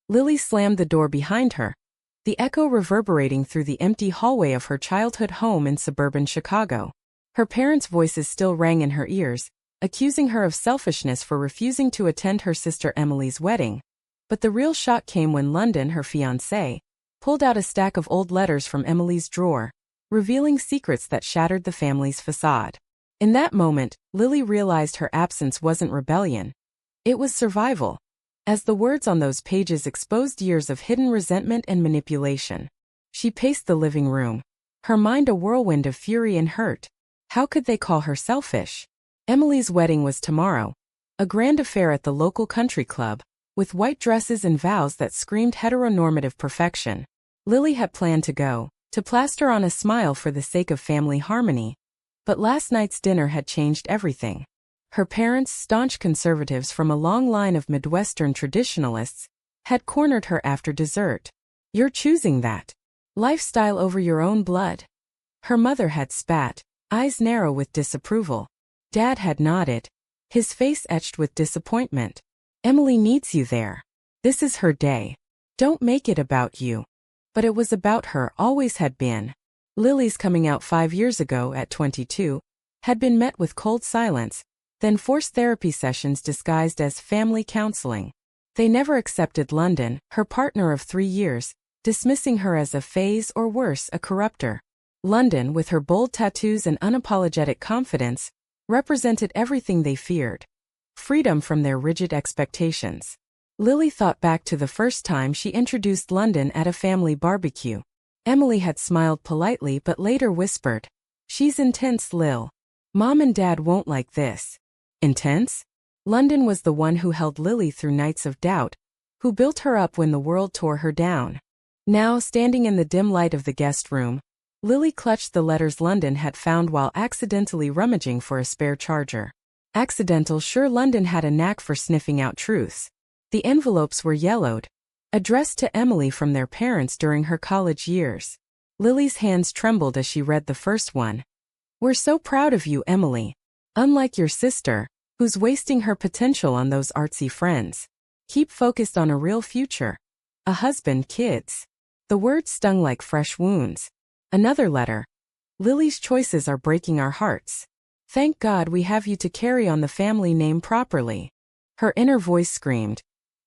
Lily slammed the door behind her, the echo reverberating through the empty hallway of her childhood home in suburban Chicago. Her parents' voices still rang in her ears, accusing her of selfishness for refusing to attend her sister Emily's wedding. But the real shock came when London, her fiancé, pulled out a stack of old letters from Emily's drawer, revealing secrets that shattered the family's facade. In that moment, Lily realized her absence wasn't rebellion. It was survival, as the words on those pages exposed years of hidden resentment and manipulation. She paced the living room, her mind a whirlwind of fury and hurt. How could they call her selfish? Emily's wedding was tomorrow, a grand affair at the local country club, with white dresses and vows that screamed heteronormative perfection. Lily had planned to go, to plaster on a smile for the sake of family harmony. But last night's dinner had changed everything. Her parents, staunch conservatives from a long line of Midwestern traditionalists, had cornered her after dessert. "You're choosing that lifestyle over your own blood?" Her mother had spat, eyes narrow with disapproval. Dad had nodded, his face etched with disappointment. "Emily needs you there. This is her day. Don't make it about you." But it was about her, always had been. Lily's coming out 5 years ago at 22 had been met with cold silence, then forced therapy sessions disguised as family counseling. They never accepted London, her partner of 3 years, dismissing her as a phase or worse, a corrupter. London, with her bold tattoos and unapologetic confidence, represented everything they feared. Freedom from their rigid expectations. Lily thought back to the first time she introduced London at a family barbecue. Emily had smiled politely but later whispered, "She's intense, Lil. Mom and Dad won't like this." Intense? London was the one who held Lily through nights of doubt, who built her up when the world tore her down. Now, standing in the dim light of the guest room, Lily clutched the letters London had found while accidentally rummaging for a spare charger. Accidental, sure. London had a knack for sniffing out truths. The envelopes were yellowed, addressed to Emily from their parents during her college years. Lily's hands trembled as she read the first one. "We're so proud of you, Emily. Unlike your sister, who's wasting her potential on those artsy friends. Keep focused on a real future. A husband, kids." The words stung like fresh wounds. Another letter. "Lily's choices are breaking our hearts. Thank God we have you to carry on the family name properly." Her inner voice screamed,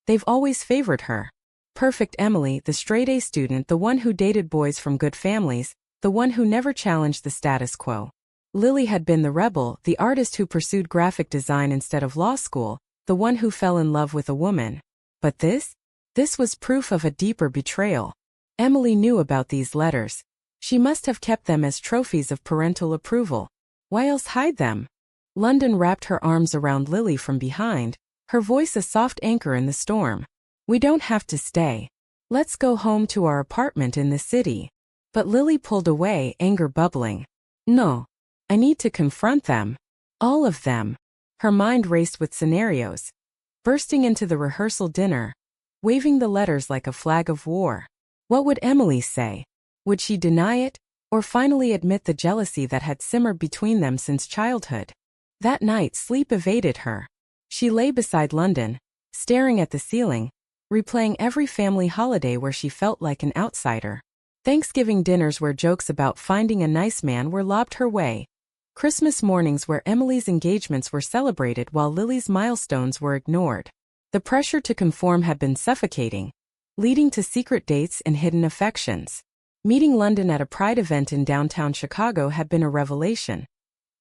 "They've always favored her. Perfect Emily, the straight-A student, the one who dated boys from good families, the one who never challenged the status quo." Lily had been the rebel, the artist who pursued graphic design instead of law school, the one who fell in love with a woman. But this was proof of a deeper betrayal. Emily knew about these letters. She must have kept them as trophies of parental approval. Why else hide them? London wrapped her arms around Lily from behind, her voice a soft anchor in the storm. "We don't have to stay. Let's go home to our apartment in the city." But Lily pulled away, anger bubbling. "No. I need to confront them. All of them." Her mind raced with scenarios. Bursting into the rehearsal dinner, waving the letters like a flag of war. What would Emily say? Would she deny it, or finally admit the jealousy that had simmered between them since childhood? That night, sleep evaded her. She lay beside London, staring at the ceiling, replaying every family holiday where she felt like an outsider. Thanksgiving dinners where jokes about finding a nice man were lobbed her way. Christmas mornings where Emily's engagements were celebrated while Lily's milestones were ignored. The pressure to conform had been suffocating, leading to secret dates and hidden affections. Meeting London at a pride event in downtown Chicago had been a revelation.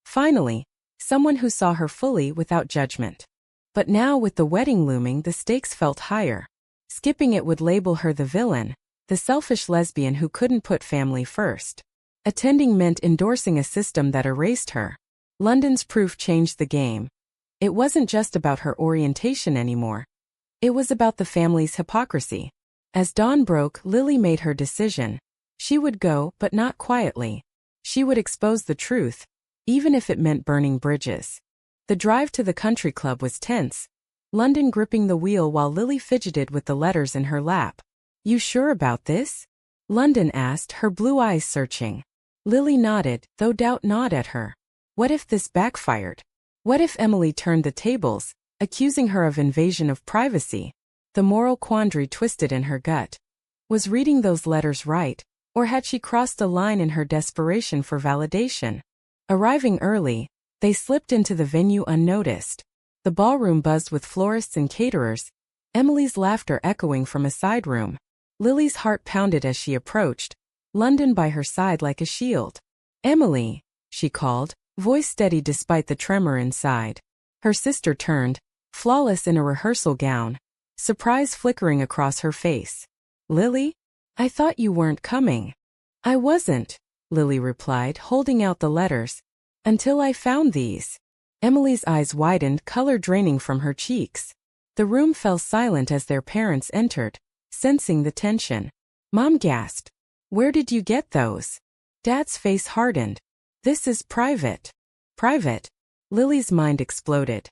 Finally, someone who saw her fully without judgment. But now, with the wedding looming, the stakes felt higher. Skipping it would label her the villain, the selfish lesbian who couldn't put family first. Attending meant endorsing a system that erased her. London's proof changed the game. It wasn't just about her orientation anymore. It was about the family's hypocrisy. As dawn broke, Lily made her decision. She would go, but not quietly. She would expose the truth, even if it meant burning bridges. The drive to the country club was tense, London gripping the wheel while Lily fidgeted with the letters in her lap. "You sure about this?" London asked, her blue eyes searching. Lily nodded, though doubt gnawed at her. What if this backfired? What if Emily turned the tables, accusing her of invasion of privacy? The moral quandary twisted in her gut. Was reading those letters right, or had she crossed a line in her desperation for validation? Arriving early, they slipped into the venue unnoticed. The ballroom buzzed with florists and caterers, Emily's laughter echoing from a side room. Lily's heart pounded as she approached, London by her side like a shield. "Emily," she called, voice steady despite the tremor inside. Her sister turned, flawless in a rehearsal gown, surprise flickering across her face. "Lily? I thought you weren't coming." "I wasn't," Lily replied, holding out the letters. "Until I found these." Emily's eyes widened, color draining from her cheeks. The room fell silent as their parents entered, sensing the tension. Mom gasped. "Where did you get those?" Dad's face hardened. "This is private." "Private?" Lily's mind exploded.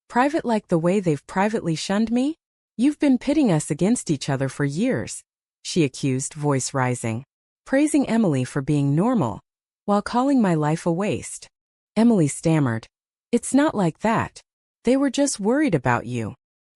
"Private like the way they've privately shunned me? You've been pitting us against each other for years," she accused, voice rising. "Praising Emily for being normal, while calling my life a waste." Emily stammered. "It's not like that. They were just worried about you."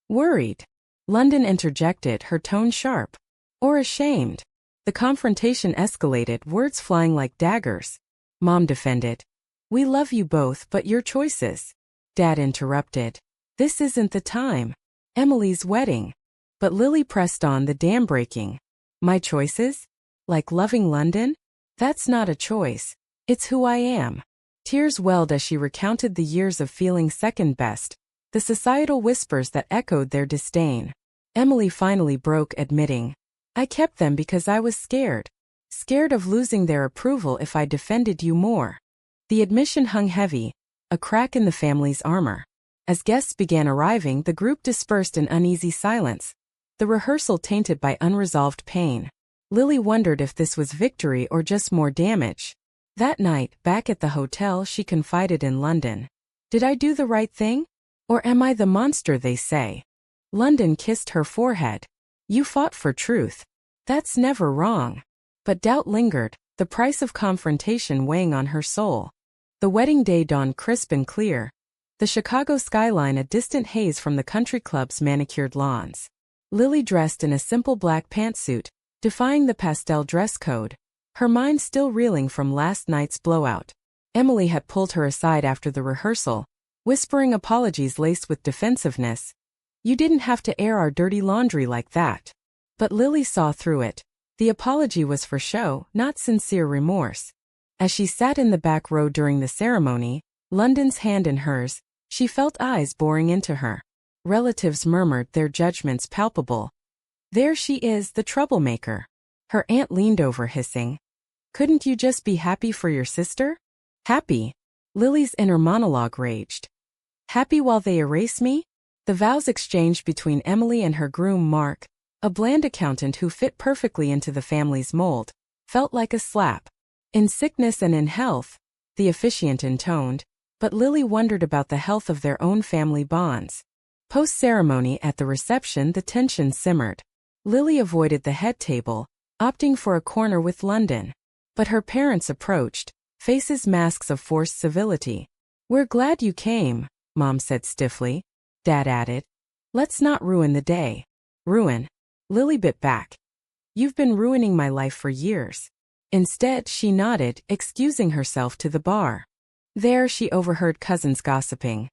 "Worried?" London interjected, her tone sharp. "Or ashamed?" The confrontation escalated, words flying like daggers. Mom defended. "We love you both, but your choices." Dad interrupted. "This isn't the time. Emily's wedding." But Lily pressed on, the dam breaking. "My choices? Like loving London? That's not a choice. It's who I am." Tears welled as she recounted the years of feeling second best, the societal whispers that echoed their disdain. Emily finally broke, admitting, "I kept them because I was scared. Scared of losing their approval if I defended you more." The admission hung heavy, a crack in the family's armor. As guests began arriving, the group dispersed in uneasy silence, the rehearsal tainted by unresolved pain. Lily wondered if this was victory or just more damage. That night, back at the hotel, she confided in London. "Did I do the right thing? Or am I the monster they say?" London kissed her forehead. "You fought for truth. That's never wrong." But doubt lingered, the price of confrontation weighing on her soul. The wedding day dawned crisp and clear, the Chicago skyline a distant haze from the country club's manicured lawns. Lily dressed in a simple black pantsuit, defying the pastel dress code, her mind still reeling from last night's blowout. Emily had pulled her aside after the rehearsal, whispering apologies laced with defensiveness. "You didn't have to air our dirty laundry like that." But Lily saw through it. The apology was for show, not sincere remorse. As she sat in the back row during the ceremony, London's hand in hers, she felt eyes boring into her. Relatives murmured, their judgments palpable. "There she is, the troublemaker." Her aunt leaned over, hissing, "Couldn't you just be happy for your sister?" "Happy?" Lily's inner monologue raged. "Happy while they erase me?" The vows exchanged between Emily and her groom Mark, a bland accountant who fit perfectly into the family's mold, felt like a slap. "In sickness and in health," the officiant intoned, but Lily wondered about the health of their own family bonds. Post-ceremony at the reception, the tension simmered. Lily avoided the head table, opting for a corner with London. But her parents approached, faces masks of forced civility. "We're glad you came," Mom said stiffly. Dad added, "Let's not ruin the day." "Ruin?" Lily bit back. "You've been ruining my life for years." Instead, she nodded, excusing herself to the bar. There, she overheard cousins gossiping.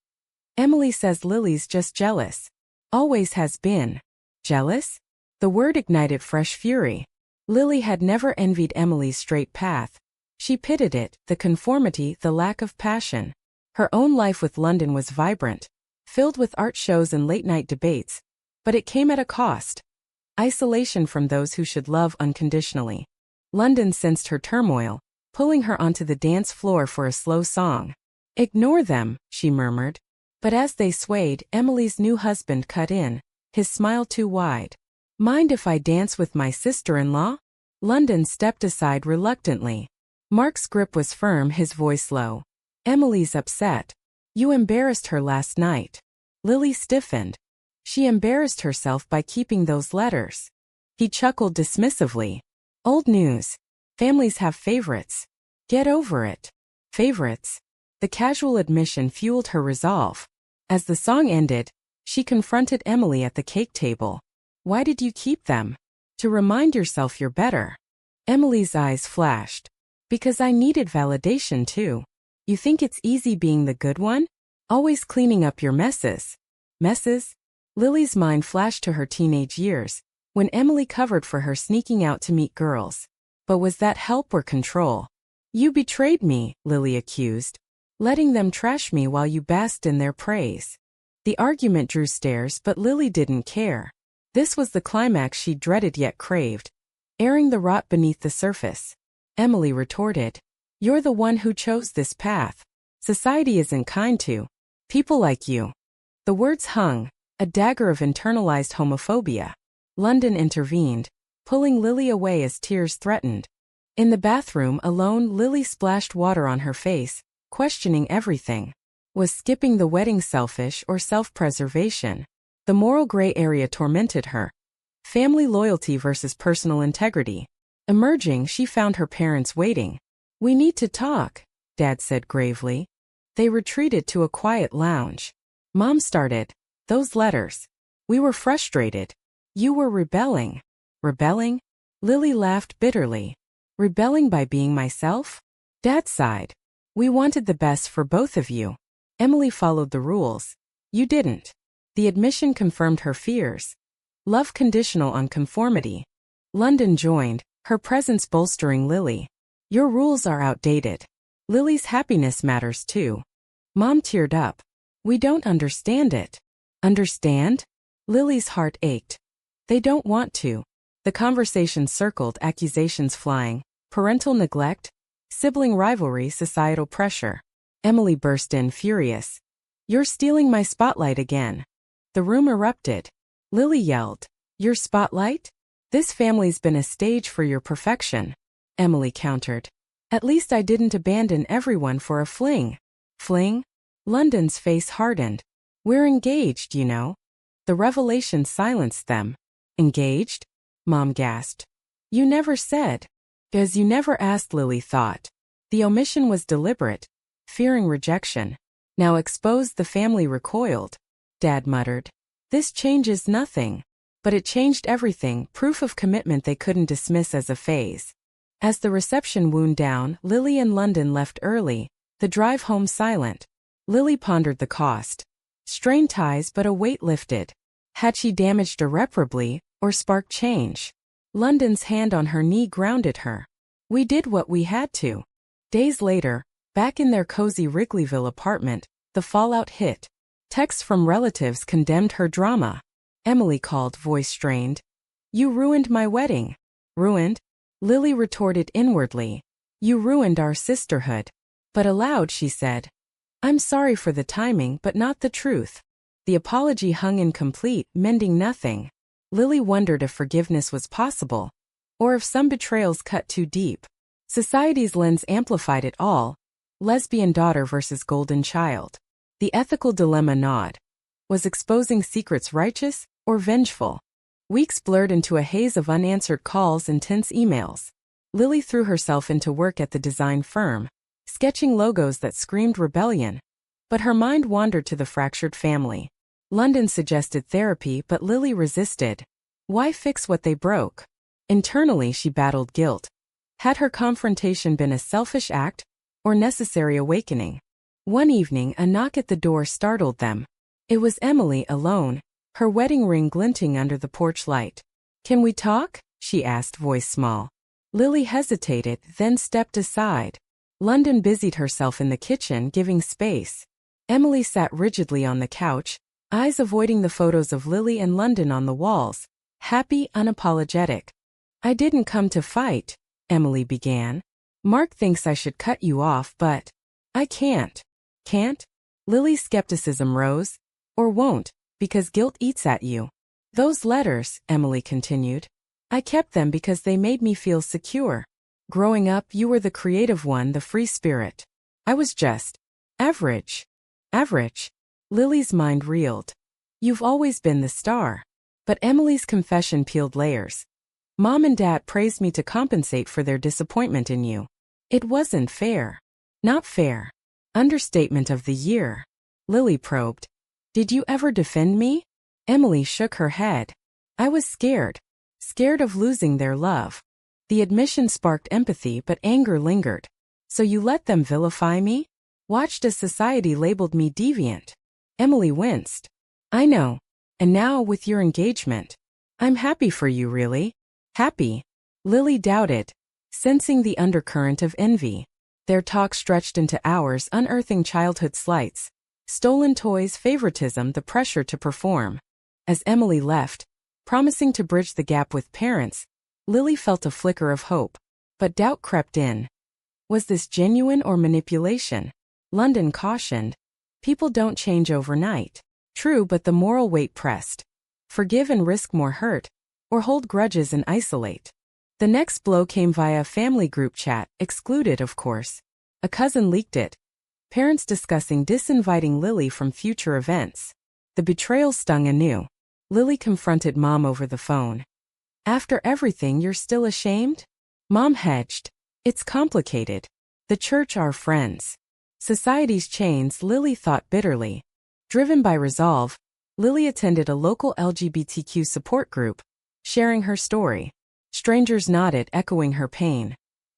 "Emily says Lily's just jealous. Always has been." Jealous? The word ignited fresh fury. Lily had never envied Emily's straight path. She pitied it, the conformity, the lack of passion. Her own life with London was vibrant, filled with art shows and late-night debates, but it came at a cost. Isolation from those who should love unconditionally. London sensed her turmoil, pulling her onto the dance floor for a slow song. "Ignore them," she murmured. But as they swayed, Emily's new husband cut in, his smile too wide. "Mind if I dance with my sister-in-law?" London stepped aside reluctantly. Mark's grip was firm, his voice low. "Emily's upset. You embarrassed her last night." Lily stiffened. She embarrassed herself by keeping those letters. He chuckled dismissively. "Old news. Families have favorites. Get over it." Favorites? The casual admission fueled her resolve. As the song ended, she confronted Emily at the cake table. Why did you keep them? To remind yourself you're better. Emily's eyes flashed. Because I needed validation too. You think it's easy being the good one? Always cleaning up your messes. Messes? Lily's mind flashed to her teenage years, when Emily covered for her sneaking out to meet girls. But was that help or control? You betrayed me, Lily accused, letting them trash me while you basked in their praise. The argument drew stares, but Lily didn't care. This was the climax she dreaded yet craved, airing the rot beneath the surface. Emily retorted, "You're the one who chose this path. Society isn't kind to people like you." The words hung, a dagger of internalized homophobia. London intervened, pulling Lily away as tears threatened. In the bathroom alone, Lily splashed water on her face, questioning everything. Was skipping the wedding selfish or self-preservation? The moral gray area tormented her. Family loyalty versus personal integrity. Emerging, she found her parents waiting. "We need to talk," Dad said gravely. They retreated to a quiet lounge. Mom started, "Those letters. We were frustrated. You were rebelling." "Rebelling?" Lily laughed bitterly. "Rebelling by being myself?" Dad sighed. "We wanted the best for both of you. Emily followed the rules. You didn't." The admission confirmed her fears. Love conditional on conformity. London joined, her presence bolstering Lily. "Your rules are outdated. Lily's happiness matters too." Mom teared up. "We don't understand it." "Understand?" Lily's heart ached. "They don't want to." The conversation circled, accusations flying, parental neglect, sibling rivalry, societal pressure. Emily burst in, furious. "You're stealing my spotlight again." The room erupted. Lily yelled, "Your spotlight? This family's been a stage for your perfection." Emily countered, "At least I didn't abandon everyone for a fling." "Fling?" London's face hardened. "We're engaged, you know." The revelation silenced them. "Engaged?" Mom gasped. "You never said." "'Cause you never asked," Lily thought. The omission was deliberate, fearing rejection. Now exposed, the family recoiled. Dad muttered, "This changes nothing." But it changed everything, proof of commitment they couldn't dismiss as a phase. As the reception wound down, Lily and London left early, the drive home silent. Lily pondered the cost. Strained ties, but a weight lifted. Had she damaged irreparably, or sparked change? London's hand on her knee grounded her. "We did what we had to." Days later, back in their cozy Wrigleyville apartment, the fallout hit. Texts from relatives condemned her drama. Emily called, voice strained. "You ruined my wedding." "Ruined?" Lily retorted inwardly. "You ruined our sisterhood." But aloud she said, "I'm sorry for the timing, but not the truth." The apology hung incomplete, mending nothing. Lily wondered if forgiveness was possible, or if some betrayals cut too deep. Society's lens amplified it all. Lesbian daughter versus golden child. The ethical dilemma gnawed. Was exposing secrets righteous or vengeful? Weeks blurred into a haze of unanswered calls and tense emails. Lily threw herself into work at the design firm, sketching logos that screamed rebellion. But her mind wandered to the fractured family. London suggested therapy, but Lily resisted. Why fix what they broke? Internally, she battled guilt. Had her confrontation been a selfish act, or necessary awakening? One evening, a knock at the door startled them. It was Emily, alone, her wedding ring glinting under the porch light. "Can we talk?" she asked, voice small. Lily hesitated, then stepped aside. London busied herself in the kitchen, giving space. Emily sat rigidly on the couch, eyes avoiding the photos of Lily and London on the walls. Happy, unapologetic. "I didn't come to fight," Emily began. "Mark thinks I should cut you off, but I can't." "Can't?" Lily's skepticism rose. "Or won't, because guilt eats at you." "Those letters," Emily continued, "I kept them because they made me feel secure. Growing up, you were the creative one, the free spirit. I was just average." "Average?" Lily's mind reeled. "You've always been the star." But Emily's confession peeled layers. "Mom and Dad praised me to compensate for their disappointment in you. It wasn't fair." "Not fair." Understatement of the year. Lily probed. "Did you ever defend me?" Emily shook her head. I was scared. Scared of losing their love. The admission sparked empathy, but anger lingered. So you let them vilify me? Watched as society labeled me deviant. Emily winced. I know. And now with your engagement. I'm happy for you, really. Happy? Lily doubted, sensing the undercurrent of envy. Their talk stretched into hours, unearthing childhood slights, stolen toys, favoritism, the pressure to perform. As Emily left, promising to bridge the gap with parents, Lily felt a flicker of hope. But doubt crept in. Was this genuine or manipulation? London cautioned. People don't change overnight. True, but the moral weight pressed. Forgive and risk more hurt, or hold grudges and isolate. The next blow came via a family group chat, excluded of course. A cousin leaked it. Parents discussing disinviting Lily from future events. The betrayal stung anew. Lily confronted Mom over the phone. After everything, you're still ashamed? Mom hedged. It's complicated. The church are friends. Society's chains, Lily thought bitterly. Driven by resolve, Lily attended a local LGBTQ support group, sharing her story. Strangers nodded, echoing her pain.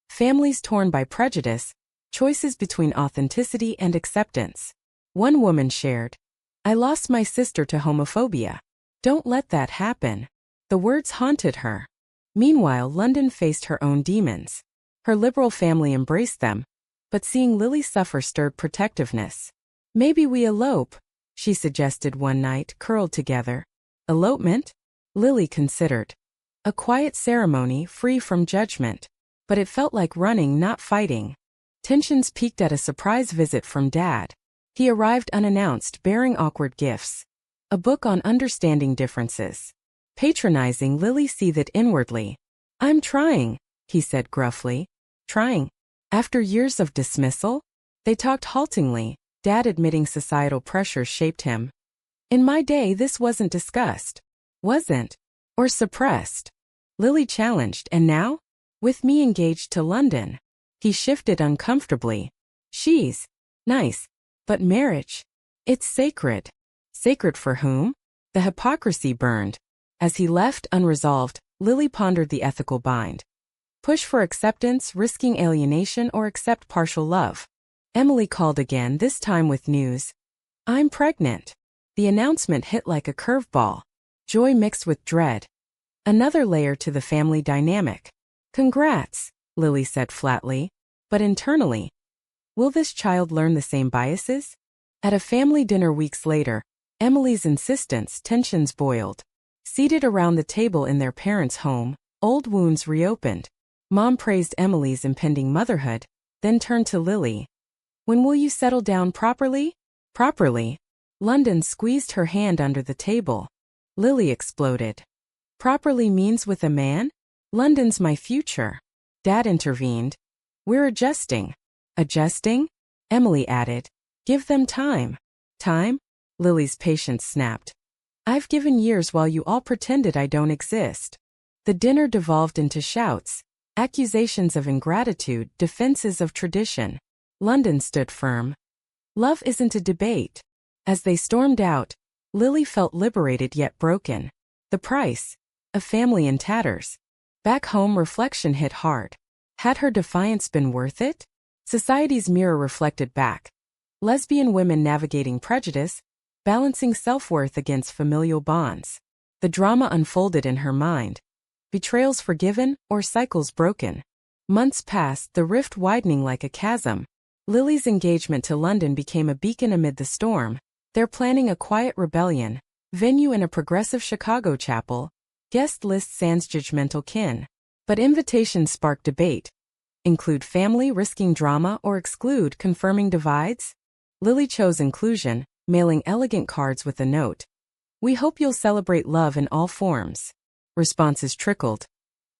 Families torn by prejudice, choices between authenticity and acceptance. One woman shared, I lost my sister to homophobia. Don't let that happen. The words haunted her. Meanwhile, London faced her own demons. Her liberal family embraced them, but seeing Lily suffer stirred protectiveness. Maybe we elope, she suggested one night, curled together. Elopement? Lily considered. A quiet ceremony, free from judgment. But it felt like running, not fighting. Tensions peaked at a surprise visit from Dad. He arrived unannounced, bearing awkward gifts. A book on understanding differences. Patronizing, Lily seethed inwardly. I'm trying, he said gruffly. Trying? After years of dismissal? They talked haltingly, Dad admitting societal pressures shaped him. In my day, this wasn't discussed. Wasn't. Or suppressed. Lily challenged, and now? With me engaged to London. He shifted uncomfortably. She's nice. But marriage? It's sacred. Sacred for whom? The hypocrisy burned. As he left unresolved, Lily pondered the ethical bind. Push for acceptance, risking alienation, or accept partial love. Emily called again, this time with news. I'm pregnant. The announcement hit like a curveball. Joy mixed with dread. Another layer to the family dynamic. Congrats, Lily said flatly. But internally, will this child learn the same biases? At a family dinner weeks later, Emily's insistence, tensions boiled. Seated around the table in their parents' home, old wounds reopened. Mom praised Emily's impending motherhood, then turned to Lily. When will you settle down properly? Properly? London squeezed her hand under the table. Lily exploded. Properly means with a man? London's my future. Dad intervened. We're adjusting. Adjusting? Emily added. Give them time. Time? Lily's patience snapped. I've given years while you all pretended I don't exist. The dinner devolved into shouts, accusations of ingratitude, defenses of tradition. London stood firm. Love isn't a debate. As they stormed out, Lily felt liberated yet broken. The price? A family in tatters. Back home, reflection hit hard. Had her defiance been worth it? Society's mirror reflected back. Lesbian women navigating prejudice, balancing self-worth against familial bonds. The drama unfolded in her mind. Betrayals forgiven or cycles broken. Months passed, the rift widening like a chasm. Lily's engagement to London became a beacon amid the storm. They're planning a quiet rebellion. Venue in a progressive Chicago chapel. Guest list sans judgmental kin. But invitations spark debate. Include family, risking drama, or exclude, confirming divides? Lily chose inclusion, mailing elegant cards with a note. We hope you'll celebrate love in all forms. Responses trickled.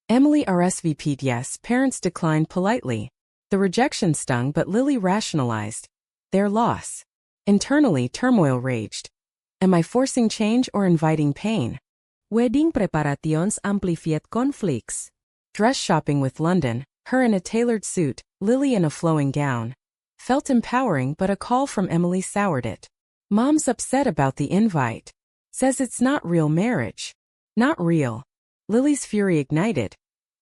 Emily RSVP'd yes, parents declined politely. The rejection stung, but Lily rationalized. Their loss. Internally, turmoil raged. Am I forcing change or inviting pain? Wedding preparations amplified conflicts. Dress shopping with London, her in a tailored suit, Lily in a flowing gown. Felt empowering, but a call from Emily soured it. Mom's upset about the invite. Says it's not real marriage. Not real. Lily's fury ignited.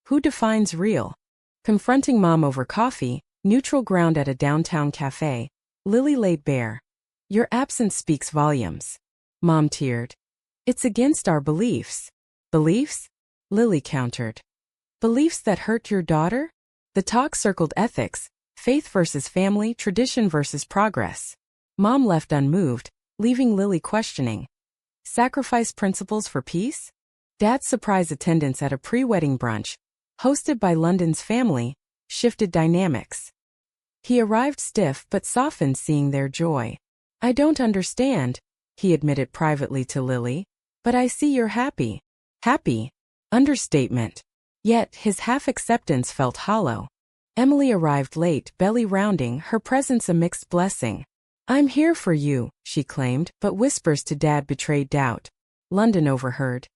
Who defines real? Confronting Mom over coffee, neutral ground at a downtown cafe, Lily laid bare. Your absence speaks volumes. Mom teared. It's against our beliefs. Beliefs? Lily countered. Beliefs that hurt your daughter? The talk circled ethics, faith versus family, tradition versus progress. Mom left unmoved, leaving Lily questioning. Sacrifice principles for peace? Dad's surprise attendance at a pre-wedding brunch, hosted by London's family, shifted dynamics. He arrived stiff but softened seeing their joy. I don't understand, he admitted privately to Lily, but I see you're happy. Happy? Understatement. Yet his half-acceptance felt hollow. Emily arrived late, belly rounding, her presence a mixed blessing. I'm here for you, she claimed, but whispers to Dad betrayed doubt. London overheard.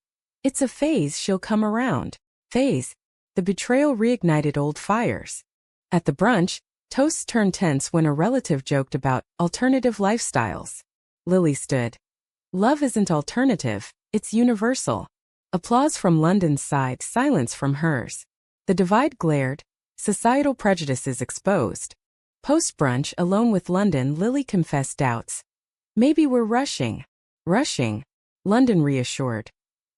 It's a phase, she'll come around. Phase. The betrayal reignited old fires. At the brunch, toasts turned tense when a relative joked about alternative lifestyles. Lily stood. Love isn't alternative, it's universal. Applause from London's side, silence from hers. The divide glared, societal prejudices exposed. Post-brunch, alone with London, Lily confessed doubts. Maybe we're rushing. Rushing. London reassured.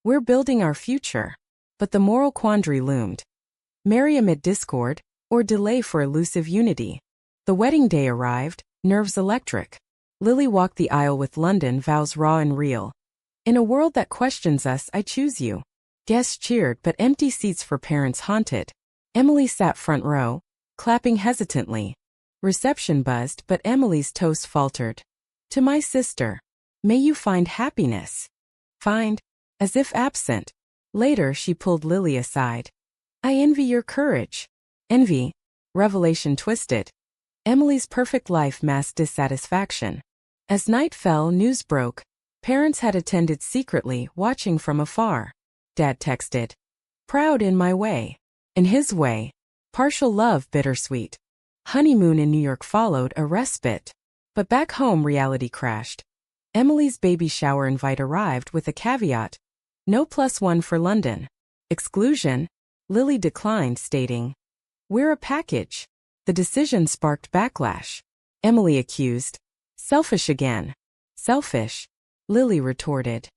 We're building our future. But the moral quandary loomed. Marry amid discord, or delay for elusive unity. The wedding day arrived, nerves electric. Lily walked the aisle with London, vows raw and real. In a world that questions us, I choose you. Guests cheered, but empty seats for parents haunted. Emily sat front row, clapping hesitantly. Reception buzzed, but Emily's toast faltered. To my sister. May you find happiness. Find? As if absent. Later she pulled Lily aside. I envy your courage. Envy. Revelation twisted. Emily's perfect life masked dissatisfaction. As night fell, news broke. Parents had attended secretly, watching from afar. Dad texted. Proud in my way. In his way. Partial love, bittersweet. Honeymoon in New York followed, a respite. But back home reality crashed. Emily's baby shower invite arrived with a caveat. No +1 for London. Exclusion. Lily declined, stating, we're a package. The decision sparked backlash. Emily accused. Selfish again. Selfish. Lily retorted.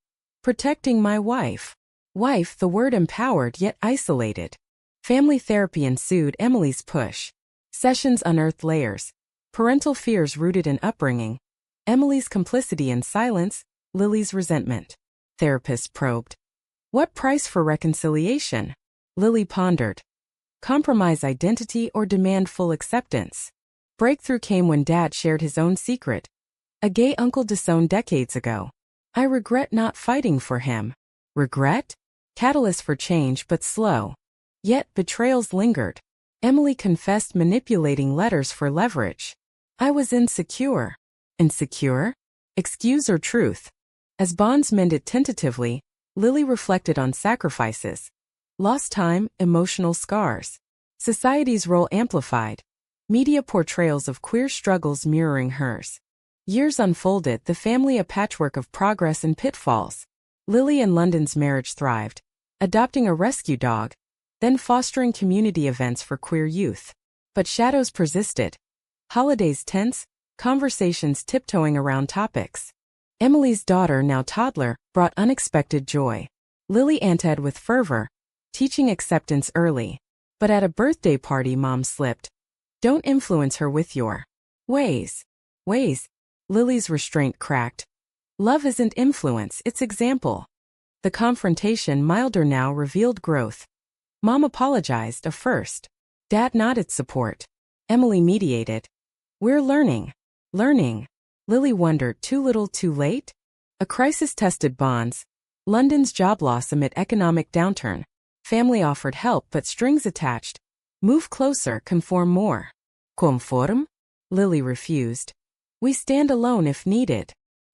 Protecting my wife. Wife, the word empowered yet isolated. Family therapy ensued. Emily's push. Sessions unearthed layers. Parental fears rooted in upbringing. Emily's complicity in silence. Lily's resentment. Therapist probed. What price for reconciliation? Lily pondered. Compromise identity or demand full acceptance? Breakthrough came when Dad shared his own secret. A gay uncle disowned decades ago. I regret not fighting for him. Regret? Catalyst for change, but slow. Yet betrayals lingered. Emily confessed manipulating letters for leverage. I was insecure. Insecure? Excuse or truth? As bonds mended tentatively, Lily reflected on sacrifices. Lost time, emotional scars. Society's role amplified. Media portrayals of queer struggles mirroring hers. Years unfolded, the family a patchwork of progress and pitfalls. Lily and London's marriage thrived, adopting a rescue dog, then fostering community events for queer youth. But shadows persisted. Holidays tense, conversations tiptoeing around topics. Emily's daughter, now toddler, brought unexpected joy. Lily anted with fervor, teaching acceptance early. But at a birthday party, Mom slipped. Don't influence her with your ways. Ways. Lily's restraint cracked. Love isn't influence, it's example. The confrontation, milder now, revealed growth. Mom apologized, a first. Dad nodded support. Emily mediated. We're learning. Learning. Lily wondered, too little, too late? A crisis tested bonds. London's job loss amid economic downturn. Family offered help but strings attached. Move closer, conform more. Conform? Lily refused. We stand alone if needed.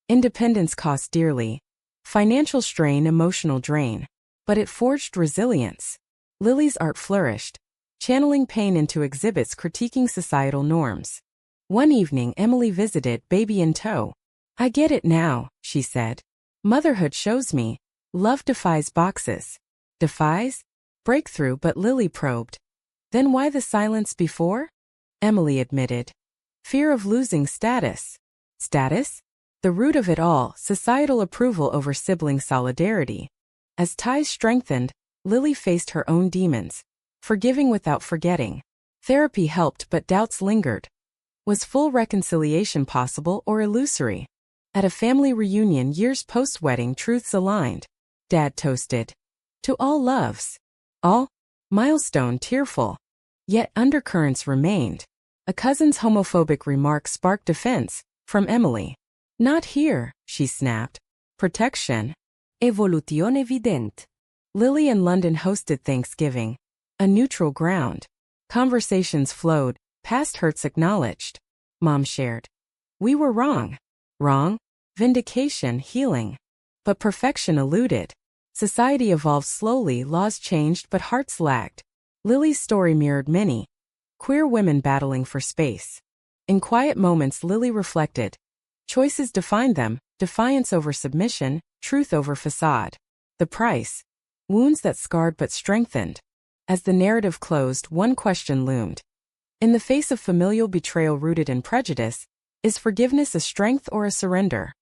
Independence cost dearly. Financial strain, emotional drain. But it forged resilience. Lily's art flourished, channeling pain into exhibits critiquing societal norms. One evening, Emily visited, baby in tow. I get it now, she said. Motherhood shows me. Love defies boxes. Defies? Breakthrough, but Lily probed. Then why the silence before? Emily admitted. Fear of losing status. Status? The root of it all, societal approval over sibling solidarity. As ties strengthened, Lily faced her own demons. Forgiving without forgetting. Therapy helped, but doubts lingered. Was full reconciliation possible or illusory? At a family reunion years post-wedding, truths aligned. Dad toasted. To all loves. All? Milestone tearful. Yet undercurrents remained. A cousin's homophobic remark sparked defense, from Emily. Not here, she snapped. Protection. Evolution evident. Lily and London hosted Thanksgiving. A neutral ground. Conversations flowed, past hurts acknowledged. Mom shared. We were wrong. Wrong? Vindication, healing. But perfection eluded. Society evolved slowly, laws changed, but hearts lagged. Lily's story mirrored many. Queer women battling for space. In quiet moments, Lily reflected. Choices defined them, defiance over submission, truth over facade. The price? Wounds that scarred but strengthened. As the narrative closed, one question loomed. In the face of familial betrayal rooted in prejudice, is forgiveness a strength or a surrender?